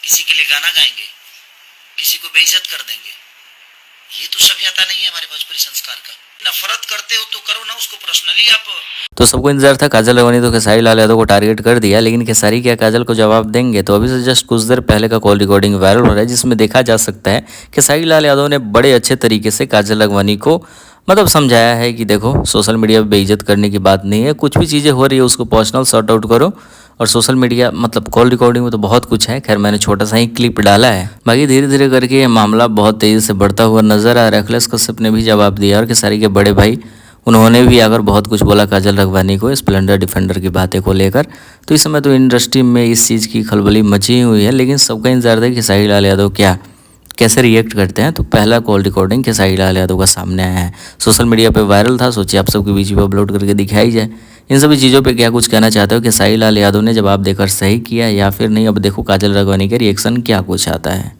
किसी के लिए गाना गाएंगे, किसी को बेइज्जत कर देंगे। ये तो सभ्यता नहीं है हमारे भोजपुरी संस्कार का। नफरत करते हो तो करो ना उसको पर्सनली आप। तो सबको इंतजार था काजल राघवानी तो खेसारी लाल यादव को टारगेट कर दिया, लेकिन खेसारी क्या काजल को जवाब देंगे? तो अभी से जस्ट कुछ देर पहले का कॉल रिकॉर्डिंग वायरल हो रहा है, जिसमें देखा जा सकता है खेसारी लाल यादव ने बड़े अच्छे तरीके से काजल राघवानी को मतलब समझाया है कि देखो सोशल मीडिया पे बेइज्जत करने की बात नहीं है, कुछ भी चीज़ें हो रही है उसको पर्सनल सॉर्ट आउट करो। और सोशल मीडिया मतलब कॉल रिकॉर्डिंग में तो बहुत कुछ है, खैर मैंने छोटा सा ही क्लिप डाला है। बाकी धीरे धीरे करके ये मामला बहुत तेज़ी से बढ़ता हुआ नजर आ रहा है। अखिलेश कश्यप ने भी जवाब दिया और खेसारी के बड़े भाई उन्होंने भी आकर बहुत कुछ बोला काजल राघवानी को स्प्लेंडर डिफेंडर की बातें को लेकर। तो इस समय तो इंडस्ट्री में इस चीज़ की खलबली मची हुई है, लेकिन सबका इंतजार था कि खेसारी लाल यादव क्या कैसे रिएक्ट करते हैं। तो पहला कॉल रिकॉर्डिंग खेसारी लाल यादव का सामने आया है, सोशल मीडिया पे वायरल था, सोचिए आप सबके बीच में अपलोड करके दिखाई जाए। इन सभी चीज़ों पे क्या कुछ कहना चाहते हो? खेसारी लाल यादव ने जवाब देकर सही किया या फिर नहीं? अब देखो काजल राघवानी के रिएक्शन क्या कुछ आता है।